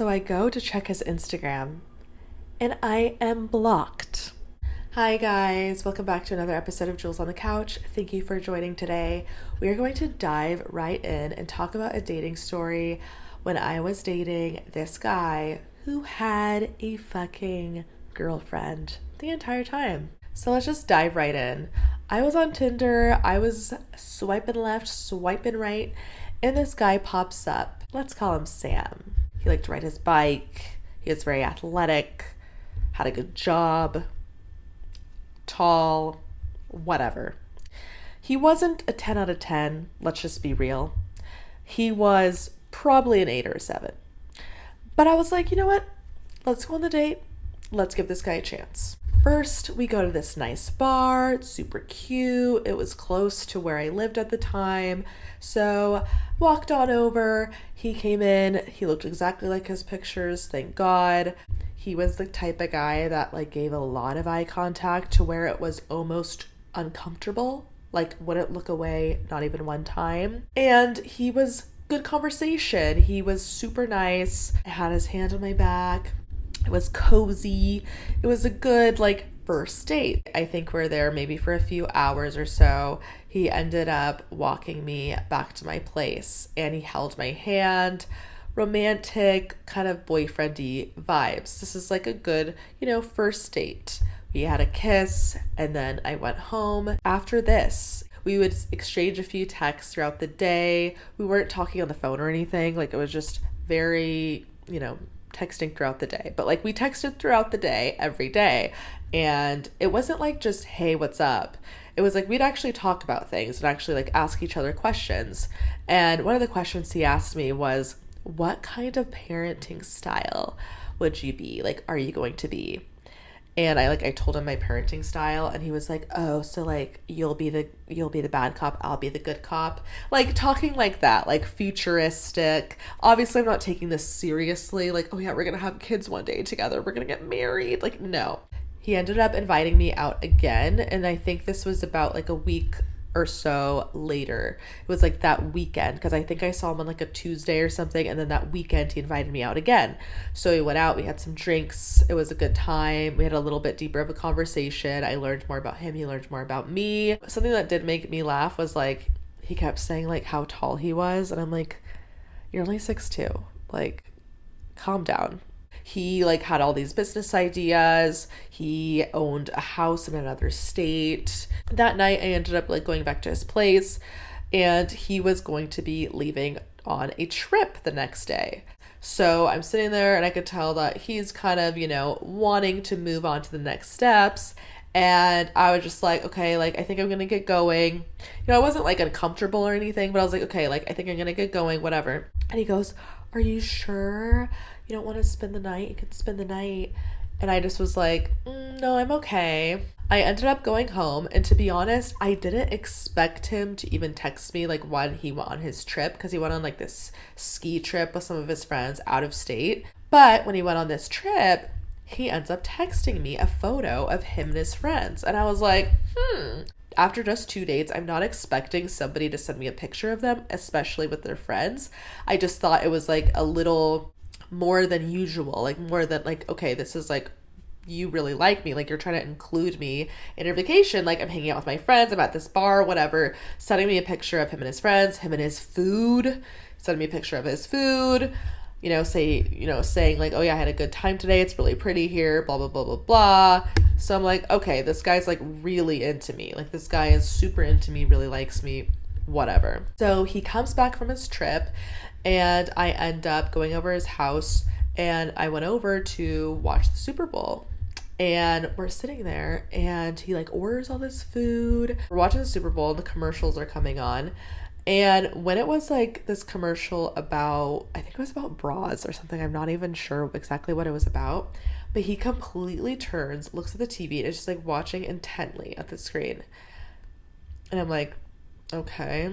So I go to check his Instagram and I am blocked. Hi guys, welcome back to another episode of Jules on the Couch. Thank you for joining today. We are going to dive right in and talk about a dating story when I was dating this guy who had a fucking girlfriend the entire time. So let's just dive right in. I was on Tinder, I was swiping left, swiping right, and this guy pops up. Let's call him Sam. He liked to ride his bike, he was very athletic, had a good job, tall, whatever. He wasn't a 10 out of 10, let's just be real. He was probably an 8 or a 7. But I was like, you know what? Let's go on the date. Let's give this guy a chance. First, we go to this nice bar. It's super cute. It was close to where I lived at the time. So, walked on over. He came in. He looked exactly like his pictures, thank God. He was the type of guy that gave a lot of eye contact to where it was almost uncomfortable. Wouldn't look away, not even one time. And he was good conversation. He was super nice. I had his hand on my back. It was cozy. It was a good first date. I think we're there maybe for a few hours or so. He ended up walking me back to my place and he held my hand. Romantic, kind of boyfriendy vibes. This is a good, first date. We had a kiss and then I went home. After this, we would exchange a few texts throughout the day. We weren't talking on the phone or anything. It was just very, texting throughout the day. But we texted throughout the day, every day. And it wasn't just, hey, what's up? It was we'd actually talk about things and actually ask each other questions. And one of the questions he asked me was, what kind of parenting style would you be? Are you going to be? And I told him my parenting style and he was like, oh, so you'll be the bad cop, I'll be the good cop. Talking like that, futuristic. Obviously I'm not taking this seriously, oh yeah, we're gonna have kids one day together, we're gonna get married. No. He ended up inviting me out again, and I think this was about a week or so later. It was that weekend, because I think I saw him on a Tuesday or something, and then that weekend he invited me out again. So we went out, we had some drinks, it was a good time, we had a little bit deeper of a conversation. I learned more about him, he learned more about me. Something that did make me laugh was he kept saying how tall he was, and I'm you're only 6'2", calm down. He had all these business ideas. He owned a house in another state. That night I ended up going back to his place, and he was going to be leaving on a trip the next day. So I'm sitting there and I could tell that he's kind of, wanting to move on to the next steps. And I was just okay, I think I'm going to get going. I wasn't uncomfortable or anything, but I was okay, I think I'm going to get going, whatever. And he goes, are you sure you don't want to spend the night? You can spend the night. And I just was no, I'm okay. I ended up going home, and to be honest, I didn't expect him to even text me when he went on his trip, because he went on this ski trip with some of his friends out of state. But when he went on this trip, he ends up texting me a photo of him and his friends, and I was after just 2 dates, I'm not expecting somebody to send me a picture of them, especially with their friends. I just thought it was a little more than usual, more than okay, this is you really like me, you're trying to include me in your vacation, I'm hanging out with my friends, I'm at this bar, whatever. Sending me a picture of him and his friends, him and his food, sending me a picture of his food, saying oh yeah, I had a good time today, it's really pretty here, blah blah blah blah blah. So I'm okay, this guy's really into me, this guy is super into me, really likes me, whatever. So he comes back from his trip and I end up going over his house, and I went over to watch the Super Bowl. And we're sitting there and he orders all this food. We're watching the Super Bowl and the commercials are coming on. And when it was this commercial about, I think it was about bras or something, I'm not even sure exactly what it was about, but he completely turns, looks at the TV, and is just watching intently at the screen. And I'm okay.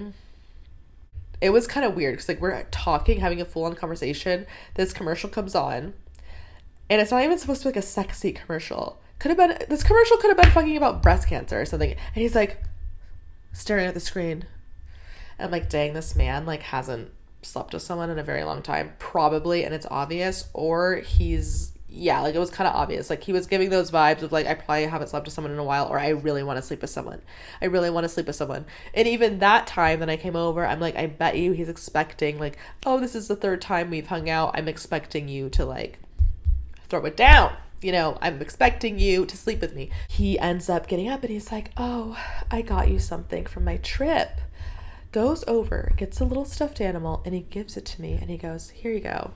It was kind of weird because we're talking, having a full-on conversation. This commercial comes on, and it's not even supposed to be a sexy commercial. This commercial could have been fucking about breast cancer or something. And he's staring at the screen. And I'm dang, this man hasn't slept with someone in a very long time, probably, and it's obvious, or he's, yeah, like it was kind of obvious. Like he was giving those vibes of like, I probably haven't slept with someone in a while, or I really want to sleep with someone. I really want to sleep with someone. And even that time that I came over, I'm like, I bet you he's expecting, like, oh, this is the third time we've hung out. I'm expecting you to like throw it down. You know, I'm expecting you to sleep with me. He ends up getting up and he's like, oh, I got you something from my trip. Goes over, gets a little stuffed animal, and he gives it to me. And he goes, here you go.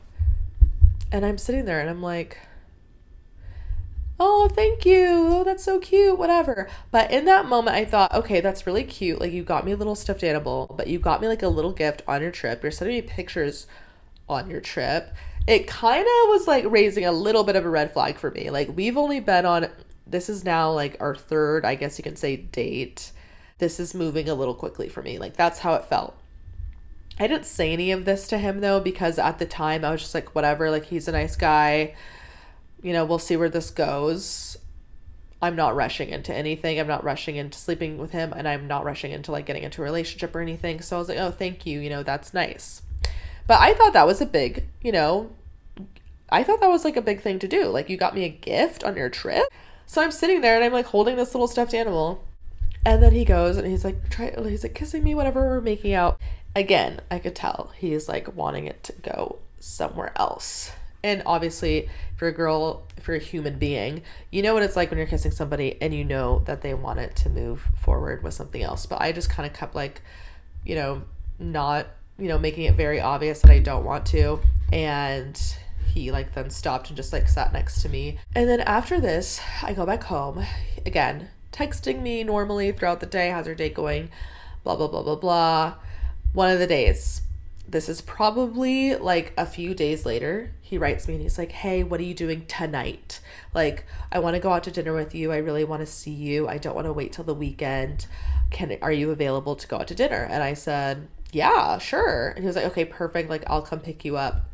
And I'm sitting there and I'm like, oh, thank you. Oh, that's so cute. Whatever. But in that moment, I thought, okay, that's really cute. Like, you got me a little stuffed animal, but you got me like a little gift on your trip. You're sending me pictures on your trip. It kind of was like raising a little bit of a red flag for me. Like, we've only been on, this is now like our third, I guess you can say, date. This is moving a little quickly for me. Like, that's how it felt. I didn't say any of this to him though, because at the time I was just like, whatever, like he's a nice guy. You know, we'll see where this goes. I'm not rushing into anything. I'm not rushing into sleeping with him, and I'm not rushing into like getting into a relationship or anything. So I was like, oh, thank you. You know, that's nice. But I thought that was a big, you know, I thought that was like a big thing to do. Like, you got me a gift on your trip. So I'm sitting there and I'm like holding this little stuffed animal. And then he goes and he's like, he's like kissing me, whatever, we're making out. Again, I could tell he's like wanting it to go somewhere else. And obviously, if you're a girl, if you're a human being, you know what it's like when you're kissing somebody and you know that they want it to move forward with something else. But I just kind of kept like, you know, not, you know, making it very obvious that I don't want to. And he like then stopped and just like sat next to me. And then after this, I go back home again, texting me normally throughout the day. How's your day going? Blah, blah, blah, blah, blah. One of the days, this is probably like a few days later, he writes me and he's like, hey, what are you doing tonight? Like, I want to go out to dinner with you. I really want to see you. I don't want to wait till the weekend. Are you available to go out to dinner? And I said, yeah, sure. And he was like, okay, perfect. Like, I'll come pick you up.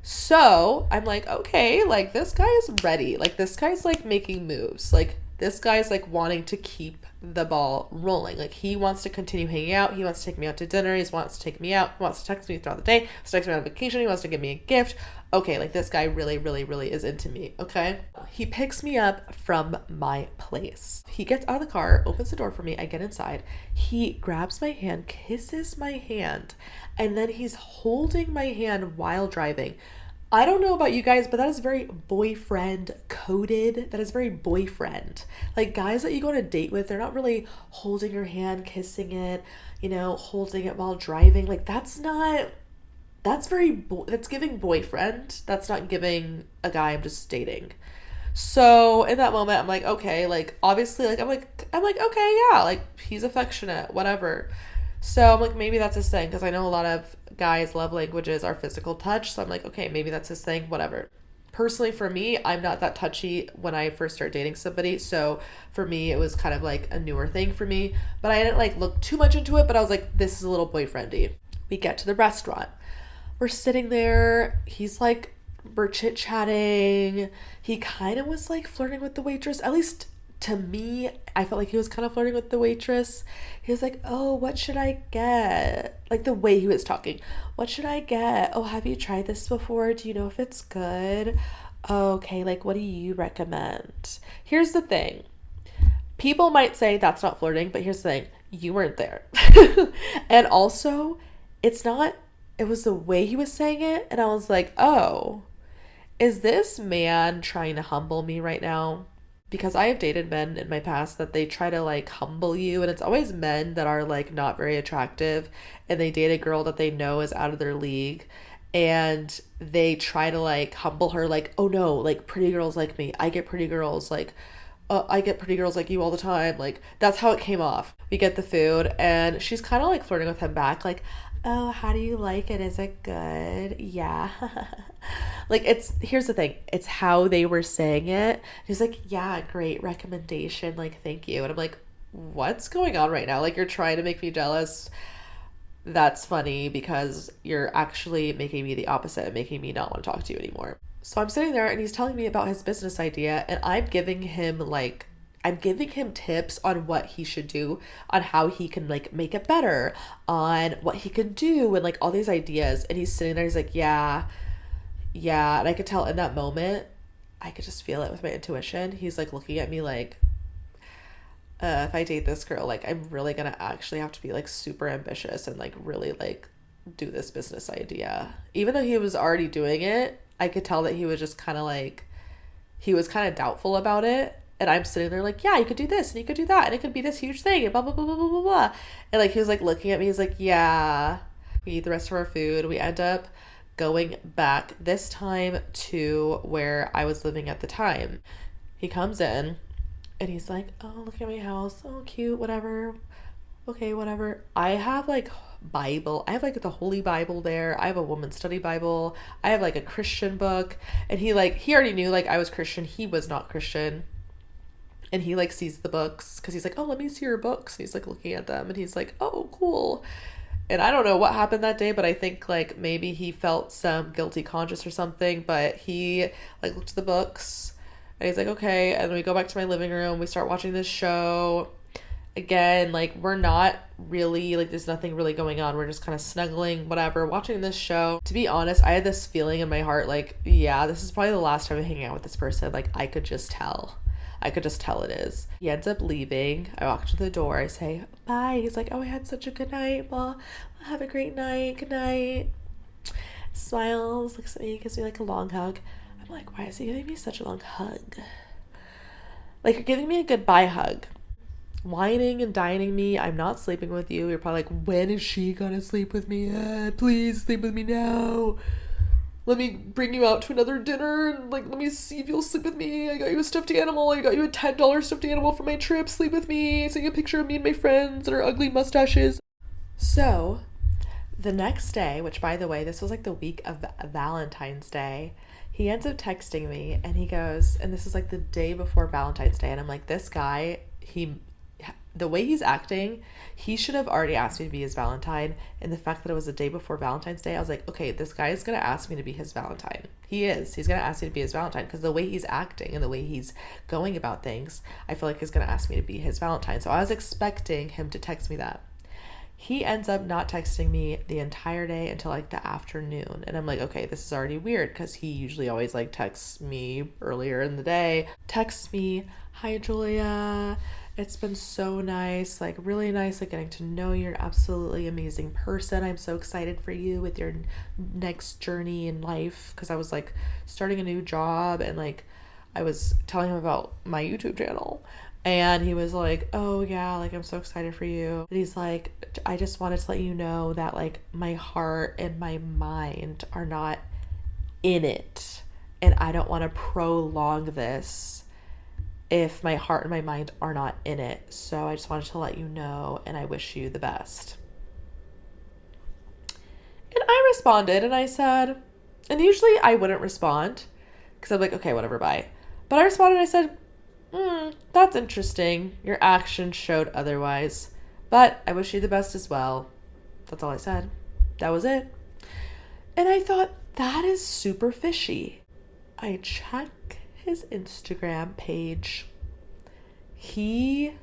So I'm like, okay, like this guy is ready. Like, this guy's like making moves. Like, this guy's like wanting to keep the ball rolling. Like, he wants to continue hanging out. He wants to take me out to dinner. He wants to take me out. He wants to text me throughout the day. He wants to text me on vacation. He wants to give me a gift. Okay, like this guy really, really, really is into me. Okay. He picks me up from my place. He gets out of the car, opens the door for me. I get inside. He grabs my hand, kisses my hand, and then he's holding my hand while driving. I don't know about you guys, but that is very boyfriend coded. That is very boyfriend. Like, guys that you go on a date with, they're not really holding your hand, kissing it, you know, holding it while driving. Like, that's giving boyfriend. That's not giving a guy I'm just dating. So in that moment, I'm like, okay, like, obviously, like, I'm like, okay, yeah, like, he's affectionate, whatever. So I'm like, maybe that's his thing, because I know a lot of guys' love languages are physical touch. So I'm like, okay, maybe that's his thing, whatever. Personally, for me, I'm not that touchy when I first start dating somebody. So for me, it was kind of like a newer thing for me. But I didn't like look too much into it, but I was like, this is a little boyfriendy. We get to the restaurant. We're sitting there. He's like, we're chit-chatting. He kind of was like flirting with the waitress, at least to me. I felt like he was kind of flirting with the waitress. He was like, oh, what should I get? Like, the way he was talking. What should I get? Oh, have you tried this before? Do you know if it's good? Oh, okay, like, what do you recommend? Here's the thing. People might say that's not flirting, but here's the thing. You weren't there. And also, it was the way he was saying it. And I was like, oh, is this man trying to humble me right now? Because I have dated men in my past that they try to like humble you, and it's always men that are like not very attractive, and they date a girl that they know is out of their league, and they try to like humble her, like, oh no, like pretty girls like me. I get pretty girls like I get pretty girls like you all the time. Like, that's how it came off. We get the food and she's kind of like flirting with him back, like, oh, how do you like it? Is it good? Yeah. Like, here's the thing. It's how they were saying it. He's like, yeah, great recommendation. Like, thank you. And I'm like, what's going on right now? Like, you're trying to make me jealous. That's funny, because you're actually making me the opposite and making me not want to talk to you anymore. So I'm sitting there and he's telling me about his business idea, and I'm giving him like I'm giving him tips on what he should do, on how he can like make it better, on what he can do, and like all these ideas. And he's sitting there, he's like, yeah, yeah. And I could tell in that moment, I could just feel it with my intuition. He's like looking at me like, if I date this girl, like I'm really gonna actually have to be like super ambitious and like really like do this business idea. Even though he was already doing it, I could tell that he was just kind of like, he was kind of doubtful about it. And I'm sitting there like, yeah, you could do this and you could do that and it could be this huge thing and blah, blah, blah, blah, blah, blah, blah. And like, he was like looking at me, he's like, yeah. We eat the rest of our food. We end up going back this time to where I was living at the time. He comes in and he's like, oh, look at my house. Oh, cute, whatever. Okay, whatever. I have like Bible. I have like the Holy Bible there. I have a woman's study Bible. I have like a Christian book. And he already knew like I was Christian. He was not Christian. And he like sees the books because he's like, oh, let me see your books. And he's like looking at them and he's like, oh, cool. And I don't know what happened that day, but I think like maybe he felt some guilty conscience or something, but he like looked at the books and he's like, okay. And we go back to my living room. We start watching this show. Again, like we're not really like there's nothing really going on. We're just kind of snuggling, whatever, watching this show. To be honest, I had this feeling in my heart like, yeah, this is probably the last time I'm hanging out with this person. Like I could just tell. I could just tell it is. He ends up leaving. I walk to the door. I say, bye. He's like, oh, I had such a good night. Well, have a great night. Good night. Smiles, looks at me, gives me like a long hug. I'm like, why is he giving me such a long hug? Like, you're giving me a goodbye hug. Whining and dining me. I'm not sleeping with you. You're probably like, when is she gonna sleep with me? Please sleep with me now. Let me bring you out to another dinner and like let me see if you'll sleep with me. I got you a stuffed animal. I got you a $10 stuffed animal for my trip. Sleep with me. Send you a picture of me and my friends and our ugly mustaches. So the next day, which by the way, this was like the week of Valentine's Day, he ends up texting me and he goes, and this is like the day before Valentine's Day, and I'm like, this guy, the way he's acting, he should have already asked me to be his Valentine. And the fact that it was the day before Valentine's Day, I was like, okay, this guy is going to ask me to be his Valentine. He is. He's going to ask me to be his Valentine because the way he's acting and the way he's going about things, I feel like he's going to ask me to be his Valentine. So I was expecting him to text me that. He ends up not texting me the entire day until like the afternoon. And I'm like, okay, this is already weird because he usually always like texts me earlier in the day. Texts me, hi, Julia. It's been so nice, like really nice, like getting to know you. You're an absolutely amazing person. I'm so excited for you with your next journey in life because I was like starting a new job and like I was telling him about my YouTube channel. And he was like, oh yeah, like I'm so excited for you. And he's like, I just wanted to let you know that like my heart and my mind are not in it. And I don't want to prolong this if my heart and my mind are not in it. So I just wanted to let you know and I wish you the best. And I responded and I said, and usually I wouldn't respond because I'm like, okay, whatever, bye. But I responded and I said, that's interesting. Your actions showed otherwise. But I wish you the best as well. That's all I said. That was it. And I thought, that is super fishy. I check his Instagram page. He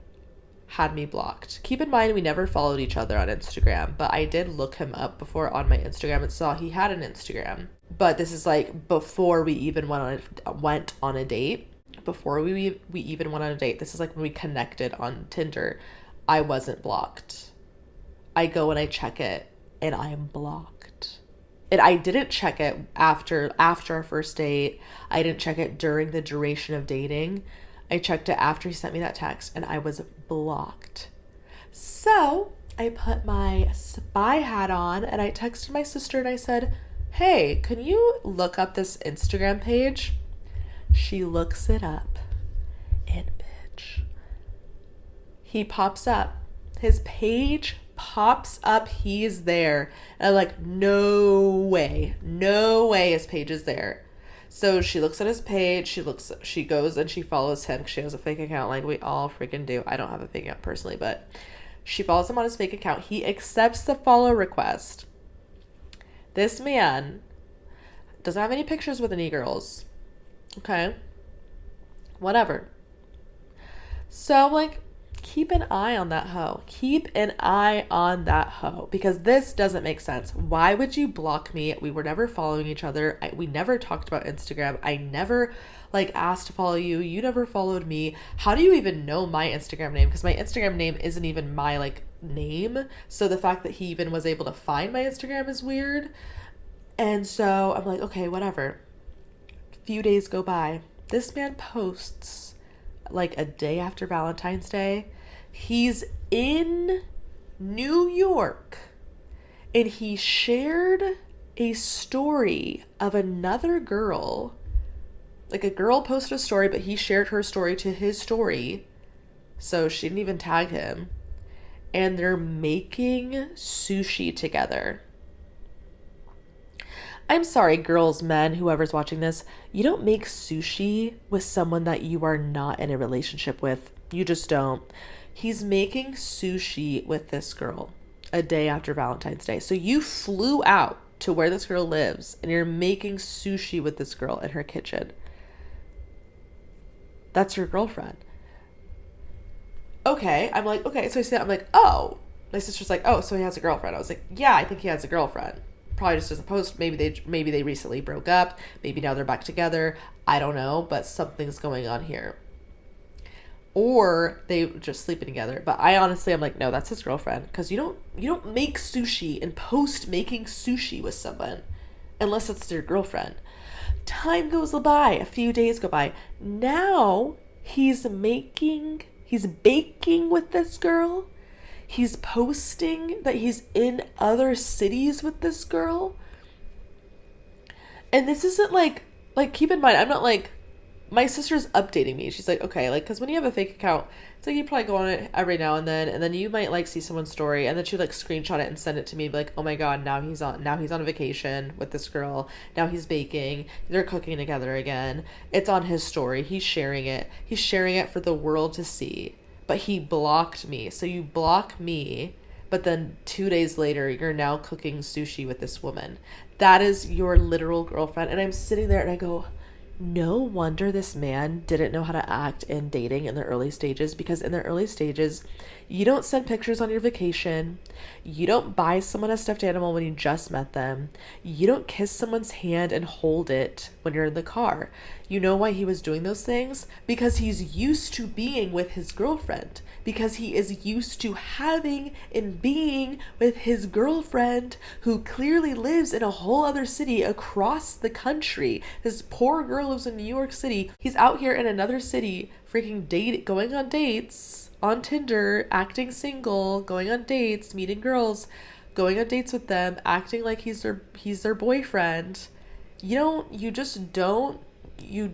had me blocked. Keep in mind, we never followed each other on Instagram, but I did look him up before on my Instagram and saw he had an Instagram. But this is like before we even went on a date. Before we even went on a date. This is like when we connected on Tinder. I wasn't blocked. I go and I check it and I am blocked. And I didn't check it after our first date. I didn't check it during the duration of dating. I checked it after he sent me that text and I was blocked. So I put my spy hat on and I texted my sister and I said, hey, can you look up this Instagram page? She looks it up and bitch, he pops up. His page pops up. He's there. And I'm like, no way his page is there. So she looks at his page. She goes and she follows him because she has a fake account like we all freaking do. I don't have a fake account personally, but she follows him on his fake account. He accepts the follow request. This man doesn't have any pictures with any girls. Okay. Whatever. So I'm like, keep an eye on that hoe. Keep an eye on that hoe because this doesn't make sense. Why would you block me? We were never following each other. We never talked about Instagram. I never like asked to follow you. You never followed me. How do you even know my Instagram name? Because my Instagram name isn't even my like name. So the fact that he even was able to find my Instagram is weird. And so I'm like, okay, whatever. A few days go by. This man posts like a day after Valentine's Day. He's in New York and he shared a story of another girl. Like a girl posted a story, but he shared her story to his story. So she didn't even tag him. And they're making sushi together. I'm sorry, girls, men, whoever's watching this. You don't make sushi with someone that you are not in a relationship with. You just don't. He's making sushi with this girl a day after Valentine's Day. So you flew out to where this girl lives and you're making sushi with this girl in her kitchen. That's your girlfriend. Okay. I'm like, okay. So I see that. I'm like, oh. My sister's like, oh, so he has a girlfriend. I was like, yeah, I think he has a girlfriend. Probably just doesn't post. Maybe they recently broke up. Maybe now they're back together. I don't know, but something's going on here. Or they just sleeping together. But I'm like, no, that's his girlfriend. Because you don't make sushi and post making sushi with someone unless it's their girlfriend. Time goes by, a few days go by. Now he's baking with this girl. He's posting that he's in other cities with this girl. And this isn't like keep in mind, I'm not like, my sister's updating me. She's like, okay, like, because when you have a fake account, it's like you probably go on it every now and then you might like see someone's story, and then she like screenshot it and send it to me, like, oh my god, now he's on a vacation with this girl. Now he's baking. They're cooking together again. It's on his story. He's sharing it. He's sharing it for the world to see. But he blocked me. So you block me, but then 2 days later, you're now cooking sushi with this woman. That is your literal girlfriend. And I'm sitting there and I go, no wonder this man didn't know how to act in dating in the early stages, because in the early stages, you don't send pictures on your vacation. You don't buy someone a stuffed animal when you just met them. You don't kiss someone's hand and hold it when you're in the car. You know why he was doing those things? Because he's used to being with his girlfriend. Because he is used to having and being with his girlfriend, who clearly lives in a whole other city across the country. This poor girl lives in New York City. He's out here in another city, freaking going on dates on Tinder, acting single, going on dates, meeting girls, going on dates with them, acting like he's their boyfriend. You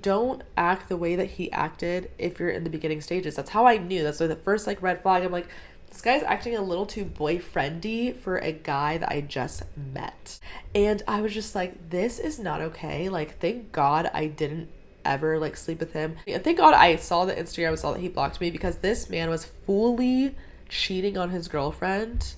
don't act the way that he acted if you're in the beginning stages. That's how I knew. That's why the first like red flag, I'm like, this guy's acting a little too boyfriendy for a guy that I just met. And I was just like, this is not okay. Like, thank God I didn't ever like sleep with him. And thank God I saw the Instagram, saw that he blocked me, because this man was fully cheating on his girlfriend.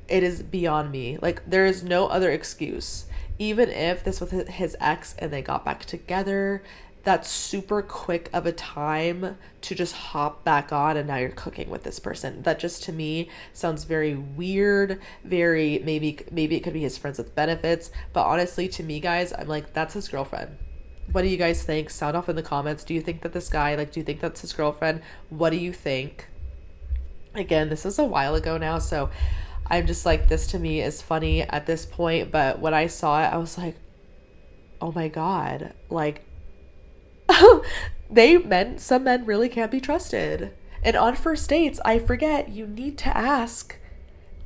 It is beyond me. Like, there is no other excuse. Even if this was his ex and they got back together, that's super quick of a time to just hop back on and now you're cooking with this person. That just, to me, sounds very weird, very, maybe it could be his friends with benefits. But honestly, to me, guys, I'm like, that's his girlfriend. What do you guys think? Sound off in the comments. Do you think that this guy, like, do you think that's his girlfriend? What do you think? Again, this is a while ago now, so I'm just like, this to me is funny at this point. But when I saw it, I was like, oh my God, like, some men really can't be trusted. And on first dates, I forget, you need to ask,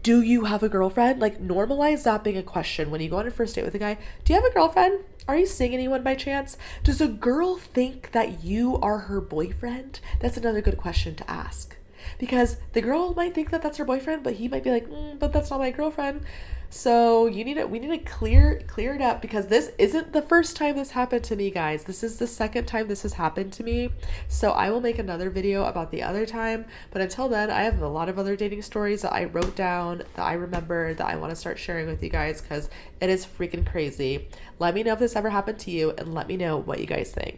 do you have a girlfriend? Like, normalize that being a question when you go on a first date with a guy. Do you have a girlfriend? Are you seeing anyone by chance? Does a girl think that you are her boyfriend? That's another good question to ask. Because the girl might think that that's her boyfriend, but he might be like, but that's not my girlfriend. So we need to clear it up, because this isn't the first time this happened to me, guys. This is the second time this has happened to me. So I will make another video about the other time. But until then, I have a lot of other dating stories that I wrote down, that I remember, that I want to start sharing with you guys, because it is freaking crazy. Let me know if this ever happened to you, and let me know what you guys think.